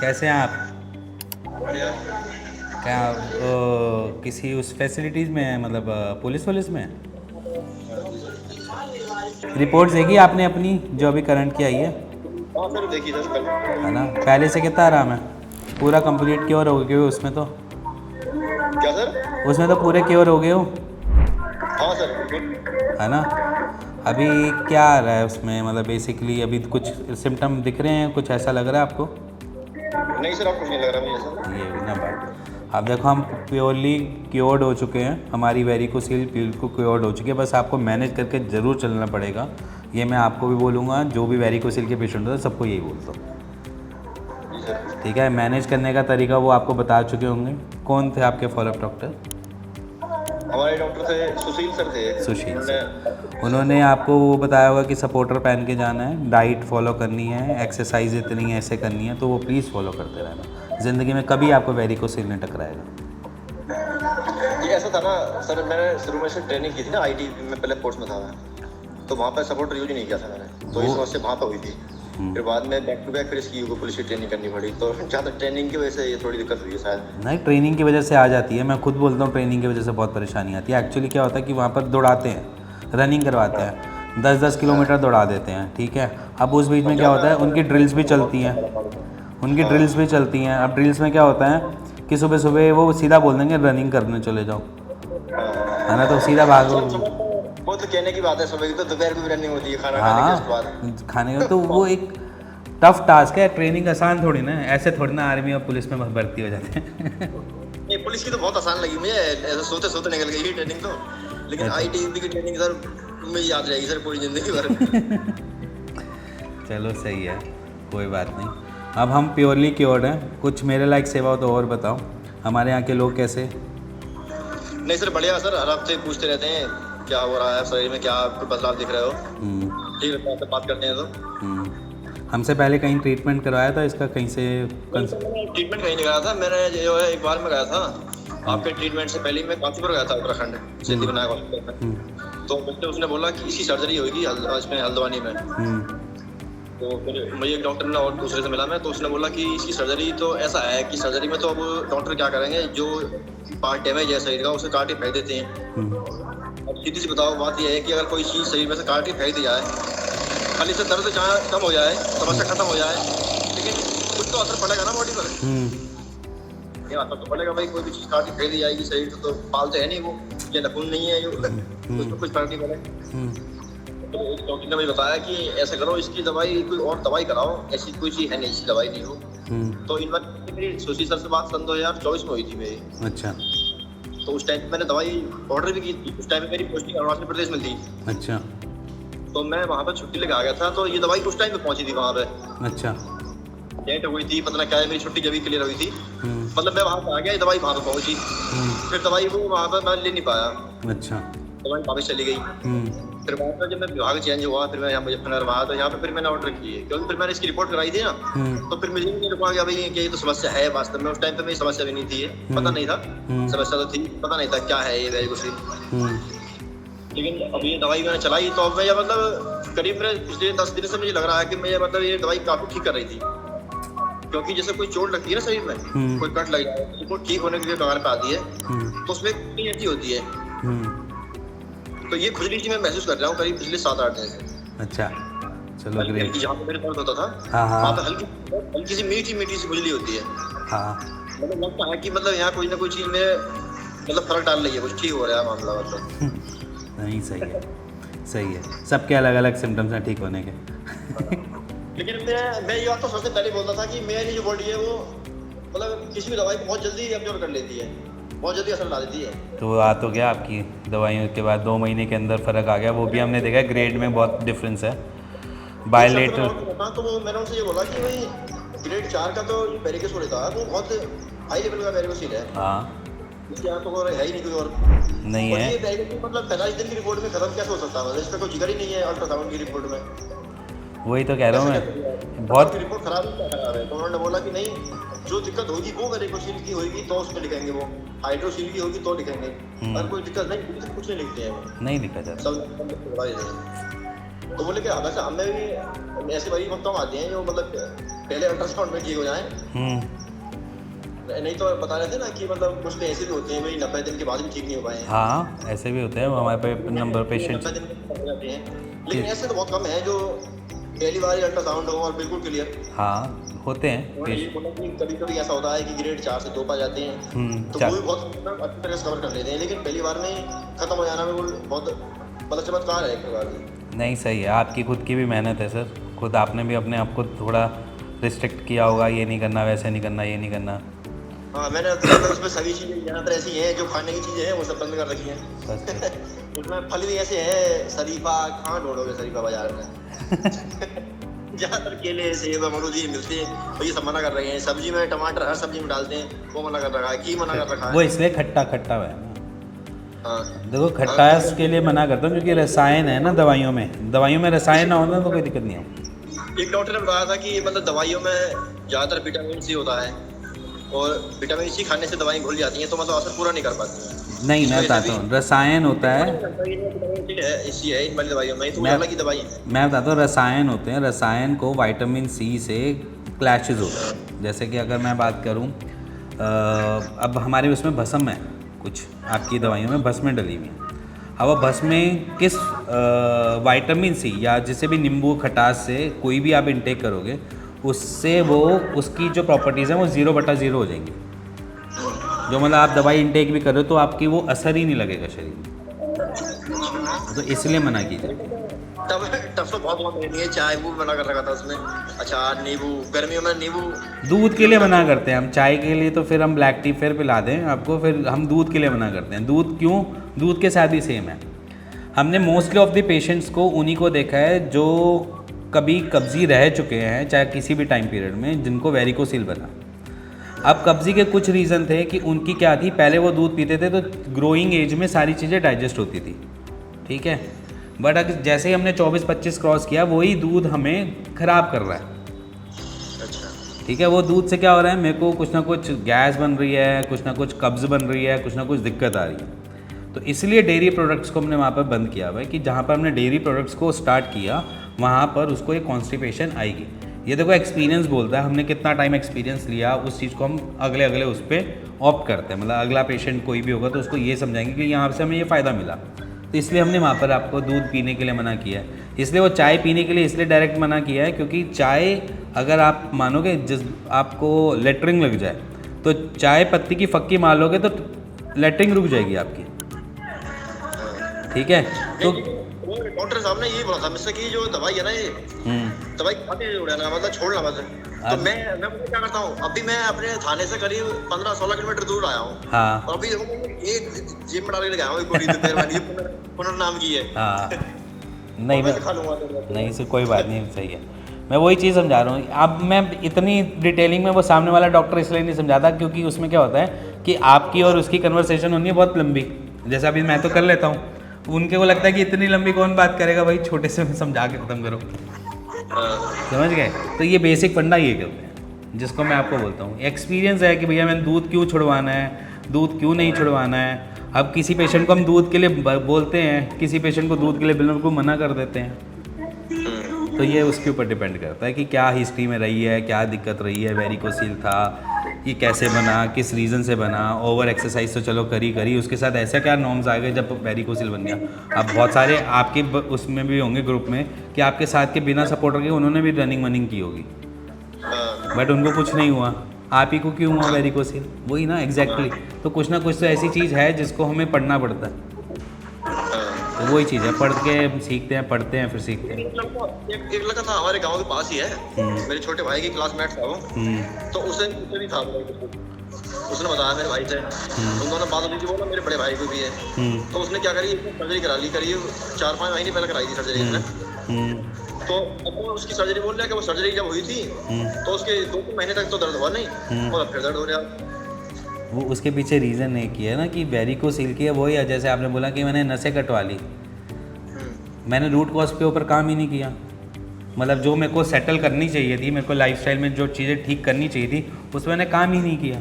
कैसे हैं आप? बढ़िया। क्या किसी उस फैसिलिटीज़ में हैं, मतलब पुलिस में हैं? रिपोर्ट्स देखी आपने अपनी जो अभी करंट की आई है? हाँ सर, देखिए सर कल। है ना, पहले से कितना आराम है। पूरा कंप्लीट क्योर हो गए हो उसमें तो। क्या सर? उसमें तो पूरे क्योर हो गए हो, हाँ सर बिल्कुल। है ना। अभी क्या आ रहा है उसमें, मतलब बेसिकली अभी कुछ सिम्टम दिख रहे हैं, कुछ ऐसा लग रहा है आपको? नहीं सर, आप कुछ नहीं लग रहा मुझे सर। ये भी ना बात। अब देखो, हम प्योरली क्योर्ड हो चुके हैं, हमारी वेरिकोसील बिल्कुल क्योर्ड हो चुकी है, बस आपको मैनेज करके ज़रूर चलना पड़ेगा। ये मैं आपको भी बोलूँगा, जो भी वेरिकोसील के पेशेंट होते हैं सबको यही बोलता हूँ। जी सर। ठीक है, मैनेज करने का तरीका वो आपको बता चुके होंगे। कौन थे आपके फॉलोअप डॉक्टर? हमारे डॉक्टर थे सुशील सर थे। सुशील उन्होंने सर। उन्होंने आपको वो बताया होगा कि सपोर्टर पहन के जाना है, डाइट फॉलो करनी है, एक्सरसाइज इतनी ऐसे करनी है, तो वो प्लीज़ फॉलो करते रहना। ज़िंदगी में कभी आपको वेरिकोसील नहीं टकराएगा। ये ऐसा था ना सर, मैंने शुरू में से ट्रेनिंग की थी ना, आईटी में पहले कोर्स में था मैं, तो वहाँ पर सपोर्टर यूज ही नहीं किया था मैंने, तो इस समस्या वहाँ पर हुई थी। फिर बाद में बैक टू बैक फिर इसकी यूको पुलिस की ट्रेनिंग करनी पड़ी, तो ज़्यादा ट्रेनिंग की वजह से ये थोड़ी दिक्कत हुई है शायद। नहीं, ट्रेनिंग की वजह से आ जाती है, मैं खुद बोलता हूँ ट्रेनिंग की वजह से बहुत परेशानी आती है। एक्चुअली क्या होता है कि वहाँ पर दौड़ाते हैं, रनिंग करवाते हैं, 10-10 किलोमीटर दौड़ा देते हैं, ठीक है। अब उस बीच में क्या होता है, उनकी ड्रिल्स भी चलती हैं, अब ड्रिल्स में क्या होता है कि सुबह सुबह वो सीधा बोल देंगे रनिंग करने चले जाओ, है ना, तो सीधा भागो। वो तो कहने की बात है, सुबह की तो दोपहर को भी रनिंग होती है खाना खाने के उसके बाद। हाँ, खाने का तो वो एक टफ टास्क है। ट्रेनिंग आसान थोड़ी ना है, ऐसे थोड़ी ना आर्मी और पुलिस में भर्ती हो जाते हैं। नहीं, पुलिस की तो बहुत आसान लगी मुझे, ऐसे सोते सोते निकल गई ट्रेनिंग तो। लेकिन अच्छा। आईटीबी की ट्रेनिंग सर मुझे याद रहेगी सर पूरी जिंदगी भर। चलो सही है, कोई बात नहीं। अब हम प्योरली क्योर्ड हैं, कुछ मेरे लायक सेवा हो तो और बताओ। हमारे यहाँ के लोग कैसे? नहीं सर बढ़िया सर, हर हफ्ते पूछते रहते हैं क्या हो रहा है शरीर में, क्या आपको बदलाव दिख रहे हो। ठीक रहता है, आपसे बात करते हैं तो। हमसे पहले कहीं ट्रीटमेंट करवाया था इसका, कहीं से? ट्रीटमेंट कहीं नहीं कराया था मैंने, जो है एक बार में गया था आपके ट्रीटमेंट से पहले। मैं कांचीपुर गया था, उत्तराखंड सिद्धि विनायक हॉस्पिटल में। तो मुझे उसने बोला कि इसकी सर्जरी होगी इसमें हल्द्वानी में। तो फिर मुझे एक डॉक्टर ने और दूसरे से मिला मैं, तो उसने बोला कि इसकी सर्जरी तो ऐसा है कि सर्जरी में तो अब डॉक्टर क्या करेंगे, जो पार्ट डैमेज है शरीर का उसे काट के फेंक देते हैं। अब सीधी सी बताओ, बात यह है कि अगर कोई चीज़ शरीर में से काट के फेंक दी जाए, खाली से दर्द जहाँ कम हो जाए, समस्या खत्म हो जाए, लेकिन कुछ तो असर पड़ेगा ना बॉडी पर। ये असर तो पड़ेगा भाई, कोई भी चीज़ काट के फेंक दी जाएगी शरीर तो पालते है नहीं वो, ये नखून नहीं है, ये कुछ फर्क नहीं पड़ेगा। तो उस डॉक्टर ने मुझे बताया कि ऐसा करो, इसकी दवाई कोई और दवाई कराओ, ऐसी कोई चीज़ है नहीं, इसकी दवाई नहीं हो। तो इन बार मेरी सुशील सर से बात सन 2024 में हुई थी मेरी। अच्छा। तो उस टाइम पे मैंने दवाई ऑर्डर भी की थी, उस टाइम पे मेरी पोस्टिंग अरुणाचल प्रदेश में थी। अच्छा। तो मैं वहाँ पर छुट्टी लेके आ गया था, तो ये दवाई उस टाइम पे पहुँची थी वहाँ पे। अच्छा। डेट हुई थी, पता ना क्या है, मेरी छुट्टी जब भी क्लियर हुई थी, मतलब मैं वहाँ पे आ गया, ये दवाई वहाँ पे पहुँची। फिर दवाई वो वहाँ पर मैं ले नहीं पाया। अच्छा। दवाई वापस चली गई। फिर वहाँ पर जब मैं विभाग चेंज हुआ, फिर मैं यहाँ मुजफ्फरनगर में आया, तो यहाँ पे फिर मैंने ऑर्डर की है, क्योंकि फिर मैंने इसकी रिपोर्ट कराई थी ना। तो फिर मुझे नहीं लगा कि भाई ये तो समस्या है वास्तव में। उस टाइम पे मेरी समस्या भी नहीं थी, पता नहीं था। समस्या तो थी, पता नहीं था क्या है ये वेरिकोसील। लेकिन अब ये दवाई मैंने चलाई, तो अब मैं मतलब करीब मेरे पिछले 10 दिन से मुझे लग रहा है कि मैं मतलब ये दवाई काफी ठीक कर रही थी। क्योंकि जैसे कोई चोट लगती है ना शरीर में, कोई कट लग जाए, तो वो ठीक होने के लिए कगार पे आती है, तो उसमें ऐसी होती है। तो ये खुजली सी मैं महसूस कर रहा हूँ करीब पिछले 7-8 दिन से। अच्छा, चलो ग्रेट। जहाँ पे मेरे दर्द होता था, हाँ वहाँ पे हल्की सी मीठी सी खुजली होती है। हाँ। मतलब लगता है कि मतलब यहाँ कोई ना कोई चीज़ में मतलब फर्क डाल रही है, कुछ ठीक हो रहा है मामला मतलब। नहीं, सही है, सही है। सबके अलग अलग सिम्टम्स हैं ठीक होने के। लेकिन मैं ये बात तो सबसे पहले बोलता था कि मेरी जो बॉडी है वो मतलब किसी भी दवाई को बहुत जल्दी एब्जॉर्ब कर लेती है, बहुत जल्दी असर ला देती है। तो आ तो गया आपकी दवाइयों के बाद 2 महीने के अंदर फ़र्क आ गया, वो भी हमने देखा ग्रेड में बहुत डिफरेंस है। बायलेटरल। तो वो मैंने उनसे ये बोला कि भाई ग्रेड 4 का तो वेरिकोसील था, वो बहुत हाई लेवल का वेरिकोसील है। हाँ। इसके यहाँ तो है ही नहीं कोई और। नहीं है। ये वेरिकोसील मतलब 45 दिन की रिपोर्ट में खत्म कैसे हो सकता है? इसका कोई जिक्र ही नहीं है अल्ट्रासाउंड की रिपोर्ट में। वही तो कह रहा हूँ मैं, बहुत रिपोर्ट खराब है। तो उन्होंने बोला कि नहीं, जो दिक्कत होगी वो वेरिकोसील की होगी तो उसमें लिखेंगे, वो हाइड्रोसील की होगी तो लिखेंगे। और कोई दिक्कत नहीं, कुछ नहीं लिखते हैं वो, नहीं लिखा जाता। सब तो बोले कि वैसे हमें भी ऐसे भाई कम आते हैं जो मतलब पहले अल्ट्रासाउंड में ठीक हो जाए, नहीं तो बता रहे थे ना कि मतलब कुछ तो ऐसे भी होते हैं भाई 90 दिन के बाद भी ठीक नहीं हो पाए हैं। हाँ, ऐसे भी होते हैं हमारे पे नंबर पेशेंट्स। 90 दिन में हो जाते हैं, लेकिन ऐसे तो बहुत कम है जो पहली बार अल्ट्रासाउंड हो और बिल्कुल क्लियर। हाँ, होते हैं उन्होंने ये बोला कि कभी-कभी ऐसा होता है कि ग्रेड 4 से 2 पा जाते हैं, तो वो भी बहुत अच्छी तरह से कवर कर लेते हैं, लेकिन पहली बार में खत्म हो जाना में वो बहुत मतलब चमत्कार है एक प्रकार से। नहीं, सही है, आपकी खुद की भी मेहनत है सर, खुद आपने भी अपने आप को थोड़ा रिस्ट्रिक्ट किया होगा, ये नहीं करना, वैसे नहीं करना, ये नहीं करना। हाँ, मैंने उसमें सभी चीज़ें ज़्यादातर ऐसी हैं जो खाने की चीज़ें हैं वो सब बंद कर रखी हैं। उसमें फल भी ऐसे हैं, शरीफा कहाँ ढूंढोगे शरीफा बाजार में। ज़्यादातर केले सेब अमरूद ही मिलते हैं, तो ये सब मना कर रहे हैं। सब्जी में टमाटर हर सब्जी में डालते हैं, वो मना कर रखा है, की मना कर रखा है। वो इसलिए खट्टा खट्टा है ना। हाँ, देखो, खट्टास के लिए मना करता हूँ क्योंकि रसायन है ना दवाइयों में रसायन ना होना तो कोई दिक्कत नहीं है। एक डॉक्टर ने बताया था कि मतलब दवाइयों में ज़्यादातर विटामिन सी होता है और विटामिन सी खाने से दवाई घुल जाती हैं, तो मतलब असर पूरा नहीं कर पाती हैं। नहीं, मैं बताता हूँ, रसायन होता है। इसी है इन वाली दवाइयों में, तो अलग ही दवाई है। मैं बताता हूँ, रसायन होते हैं, रसायन को विटामिन सी से क्लैशेज होते हैं। जैसे कि अगर मैं बात करूँ, अब हमारे उसमें भस्म है, कुछ आपकी दवाइयों में भस्में डली हुई हैं। अब वो भस्में किस विटामिन सी या जिसे भी नींबू खटास से कोई भी आप इंटेक करोगे, उससे वो उसकी जो प्रॉपर्टीज़ हैं वो 0/0 हो जाएंगी। जो मतलब आप दवाई इंटेक भी कर रहे हो तो आपकी वो असर ही नहीं लगेगा शरीर में, तो इसलिए मना कीजिए। तब तो बहुत नहीं है, चाय वो मना कर रखा था उसमें, अचार नींबू, गर्मियों में नींबू। दूध के लिए मना करते हैं हम, चाय के लिए तो फिर हम ब्लैक टी फिर पिला दें आपको, फिर हम दूध के लिए मना करते हैं। दूध क्यों? दूध के साथ भी सेम है। हमने मोस्टली ऑफ द पेशेंट्स को उन्हीं को देखा है जो कभी कब्जी रह चुके हैं, चाहे किसी भी टाइम पीरियड में, जिनको वेरिकोसील बना। अब कब्जी के कुछ रीज़न थे कि उनकी क्या थी, पहले वो दूध पीते थे तो ग्रोइंग एज में सारी चीज़ें डाइजेस्ट होती थी, ठीक है, बट अगर जैसे ही हमने 24-25 क्रॉस किया, वही दूध हमें ख़राब कर रहा है। अच्छा, ठीक है, वो दूध से क्या हो रहा है, मेरे को कुछ ना कुछ गैस बन रही है, कुछ ना कुछ कब्ज़ बन रही है, कुछ ना कुछ दिक्कत आ रही है। तो इसलिए डेयरी प्रोडक्ट्स को हमने वहाँ पर बंद किया हुआ है कि जहाँ पर हमने डेयरी प्रोडक्ट्स को स्टार्ट किया वहाँ पर उसको एक कॉन्स्टिपेशन आएगी। ये देखो एक्सपीरियंस बोलता है, हमने कितना टाइम एक्सपीरियंस लिया, उस चीज़ को हम अगले उस पर ऑप्ट करते हैं। मतलब अगला पेशेंट कोई भी होगा तो उसको ये समझाएंगे कि यहाँ से हमें ये फ़ायदा मिला, तो इसलिए हमने वहाँ पर आपको दूध पीने के लिए मना किया है। इसलिए वो चाय पीने के लिए इसलिए डायरेक्ट मना किया है क्योंकि चाय, अगर आप मानोगे जिस आपको लेटरिंग लग जाए तो चाय पत्ती की फक्की मार लोगे तो लेटरिंग रुक जाएगी आपकी, ठीक है। तो वो डॉक्टर साहब ने ये बोला था मुझसे कि जो दवाई है ना, ये दवाई खाते ना, मतलब छोड़ना मत। तो मैं क्या करता हूँ, अभी मैं अपने थाने से करीब 15-16 किलोमीटर दूर आया हूँ। हाँ, और अभी एक जिम में डाल के गया हूँ, पुनर्नाम की है। हाँ, नहीं मैं खा लूँगा नहीं सर, कोई बात नहीं, सही है। मैं वही चीज़ समझा रहा हूँ। अब मैं इतनी डिटेलिंग में वो सामने वाला डॉक्टर इसलिए नहीं समझाता क्योंकि उसमें क्या होता है कि आपकी और उसकी कन्वर्सेशन होनी है बहुत लंबी। जैसे अभी मैं तो कर लेता हूँ, उनके को लगता है कि इतनी लंबी कौन बात करेगा भाई, छोटे से समझा के ख़त्म करो, समझ गए। तो ये बेसिक फंडा ये करते हैं जिसको मैं आपको बोलता हूँ। एक्सपीरियंस है कि भैया मैंने दूध क्यों छुड़वाना है, दूध क्यों नहीं छुड़वाना है। अब किसी पेशेंट को हम दूध के लिए बोलते हैं, किसी पेशेंट को दूध के लिए बिल्कुल मना कर देते हैं। तो ये उसके ऊपर डिपेंड करता है कि क्या हिस्ट्री में रही है, क्या दिक्कत रही है, वेरिकोसील था, ये कैसे बना, किस रीज़न से बना। ओवर एक्सरसाइज तो चलो करी, उसके साथ ऐसा क्या नॉर्म्स आ गए जब वेरिकोसील बन गया। अब बहुत सारे आपके उसमें भी होंगे ग्रुप में कि आपके साथ के बिना सपोर्टर के उन्होंने भी रनिंग की होगी, बट उनको कुछ नहीं हुआ, आप ही को क्यों हुआ वेरिकोसील, वही ना एग्जैक्टली। तो कुछ ना कुछ तो ऐसी चीज़ है जिसको हमें पढ़ना पड़ता है। तो वही चीज़ है, पढ़ के सीखते हैं, पढ़ते हैं, फिर सीखते हैं। एक लड़का था हमारे गांव के पास ही है, मेरे छोटे भाई की क्लासमेट था वो। तो उसे भी था, उसने बताया मेरे भाई से, उन दोनों बात होती थी, बोला मेरे बड़े भाई को भी है। तो उसने क्या करी, सर्जरी करा ली, करीब 4-5 महीने पहले कराई थी सर्जरी उसने। तो अब वो उसकी सर्जरी बोल रहा है कि वो सर्जरी जब हुई थी तो उसके 2-3 महीने तक तो दर्द हुआ नहीं, और अब फिर दर्द हो रहा। वो उसके पीछे रीज़न नहीं किया ना कि वेरिकोसील की है, वही है जैसे आपने बोला कि मैंने नसें कटवा ली, मैंने रूट कॉज के ऊपर काम ही नहीं किया। मतलब जो मेरे को सेटल करनी चाहिए थी, मेरे को लाइफस्टाइल में जो चीज़ें ठीक करनी चाहिए थी, उस पर मैंने काम ही नहीं किया।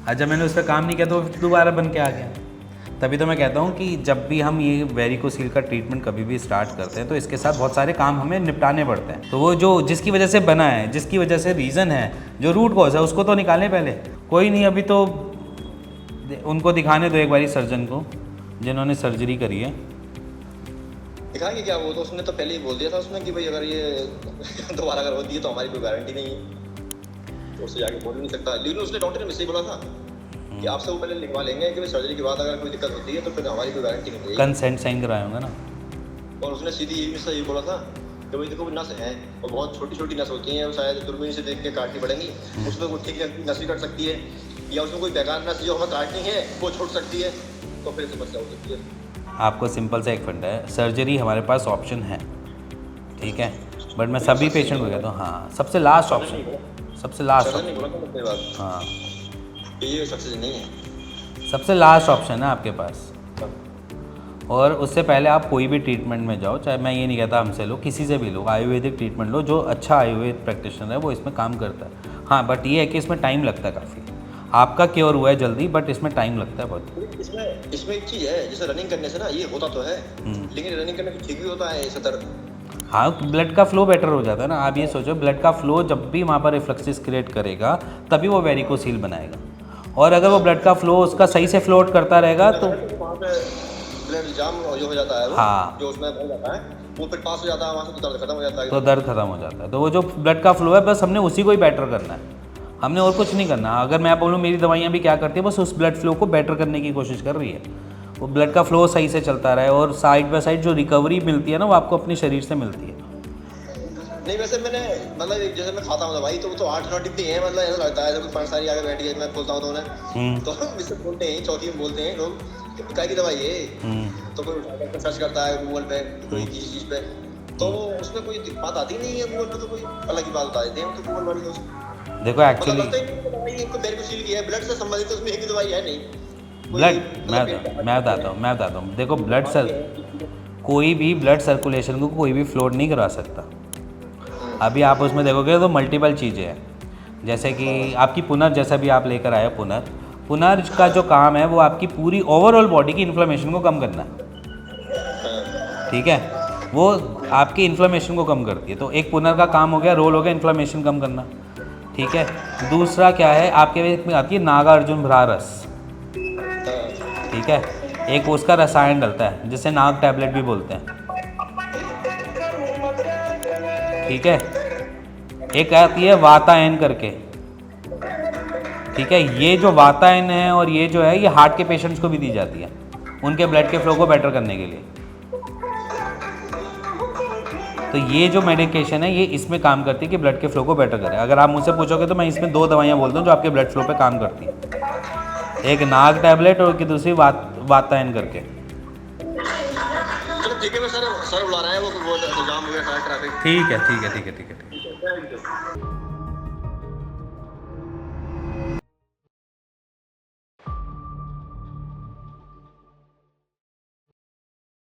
और जब मैंने उस पर काम नहीं किया तो दोबारा बन के आ गया। तभी तो मैं कहता हूँ कि जब भी हम ये वेरिकोसील का ट्रीटमेंट कभी भी स्टार्ट करते हैं तो इसके साथ बहुत सारे काम हमें निपटाने पड़ते हैं। तो वो जो जिसकी वजह से बना है, जिसकी वजह से रीज़न है, जो रूट कॉज है, उसको तो निकालें पहले। कोई नहीं, अभी तो उनको दिखाने दो एक बारी सर्जन को जिन्होंने सर्जरी करी है। दिखाएंगे क्या, वो तो उसने तो पहले ही बोल दिया था उसने कि भाई अगर ये दोबारा अगर होती है तो हमारी कोई गारंटी नहीं है, तो उससे जाके बोल नहीं सकता। लेकिन उसने डॉक्टर ने मुझसे ही बोला था कि आपसे वो पहले लिखवा लेंगे कि सर्जरी के बाद अगर कोई दिक्कत होती है तो फिर हमारी कोई गारंटी नहीं है। कंसेंट साइन कराया होगा ना। और उसने सीधी मुझसे ये बोला था कि भाई देखो नस है और बहुत छोटी छोटी नस होती हैं, शायद दूरबीन से देख के काटनी पड़ेंगी, उसमें वो ठीक नस भी कट सकती है, या उसमें कोई बेकार नस जो हमें काटनी है वो छूट सकती है, तो फिर समस्या हो सकती है। आपको सिंपल सा एक फंडा है, सर्जरी हमारे पास ऑप्शन है, ठीक है, बट मैं सभी पेशेंट को कहता हूँ हाँ सबसे लास्ट ऑप्शन, सबसे लास्ट ऑप्शन। हाँ ये सक्सेस नहीं है, सबसे लास्ट ऑप्शन है आपके पास। और उससे पहले आप कोई भी ट्रीटमेंट में जाओ, चाहे मैं ये नहीं कहता हमसे लो, किसी से भी लो, आयुर्वेदिक ट्रीटमेंट लो, जो अच्छा आयुर्वेद प्रैक्टिशनर है वो इसमें काम करता है। हाँ बट ये है कि इसमें टाइम लगता है काफ़ी। आपका क्योर हुआ है जल्दी, बट इसमें टाइम लगता है बहुत। इसमें एक चीज़ है, जैसे रनिंग करने से ना ये होता तो है, लेकिन रनिंग करने से ठीक भी होता है ऐसा दर्द। हाँ ब्लड का फ्लो बेटर हो जाता है ना। आप ये सोचो, ब्लड का फ्लो जब भी वहाँ पर रिफ्लक्सिस क्रिएट करेगा तभी वो वेरिकोसील बनाएगा। और अगर वो ब्लड का फ्लो उसका सही से फ्लोट करता रहेगा तो ब्लड जाम जो हो जाता है, हाँ जो उसमें भर जाता है वो फिर पास हो जाता है, वहाँ से तो दर्द खत्म हो जाता है। तो दर्द खत्म हो जाता है। तो वो जो ब्लड का फ्लो है बस हमने उसी को ही बेटर करना है, हमने और कुछ नहीं करना। अगर मैं बोलूँ मेरी दवाइयाँ भी क्या करती है, बस उस ब्लड फ्लो को बेटर करने की कोशिश कर रही है, वो ब्लड का फ्लो सही से चलता रहे और साइड बाय साइड जो रिकवरी मिलती है ना वो आपको अपने शरीर से मिलती है। नहीं वैसे मैंने मतलब जैसे मैं खाता हूँ दवाई तो 8-9 डिब्बी है, मतलब ऐसा लगता है जब पंसारी आगे बैठी है मैं बोलता हूँ तो उन्हें तो इससे बोलते हैं, चौथी में बोलते हैं लोग काय की दवाई है, तो कोई उठाकर सर्च करता है गूगल पे कोई किसी चीज़ पे, तो उसमें कोई बात आती नहीं है गूगल पे, तो कोई अलग ही बात बता देते हैं तो गूगल वाली दोस्त। देखो एक्चुअली वेरिकोसील की है, ब्लड से संबंधित उसमें एक दवाई है नहीं। ब्लड मैं बताता हूँ देखो ब्लड सर कोई भी ब्लड सर्कुलेशन को कोई भी फ्लोट नहीं करा सकता। अभी आप उसमें देखोगे तो मल्टीपल चीज़ें हैं, जैसे कि आपकी पुनर, जैसा भी आप लेकर आए पुनर का जो काम है वो आपकी पूरी ओवरऑल बॉडी की इन्फ्लेमेशन को कम करना है, ठीक है, वो आपकी इन्फ्लेमेशन को कम करती है। तो एक पुनर का काम हो गया, रोल हो गया इन्फ्लेमेशन कम करना, ठीक है। दूसरा क्या है, आपके में आती है नागार्जुन भ्रारस, ठीक है, एक उसका रसायन डलता है जिसे नाग टैबलेट भी बोलते हैं, ठीक है। एक आती है वातायन करके, ठीक है, ये जो वातायन है और ये जो है ये हार्ट के पेशेंट्स को भी दी जाती है उनके ब्लड के फ्लो को बेटर करने के लिए। तो ये जो मेडिकेशन है ये इसमें काम करती है कि ब्लड के फ्लो को बेटर करे। अगर आप मुझसे पूछोगे तो मैं इसमें 2 दवाइयाँ बोलता हूँ जो आपके ब्लड फ्लो पे काम करती हैं, एक नाग टैबलेट और दूसरी वातायन करके। ठीक है, मैं सर बुला रहे हैं वो जाम हो गया ट्रैफिक। ठीक है।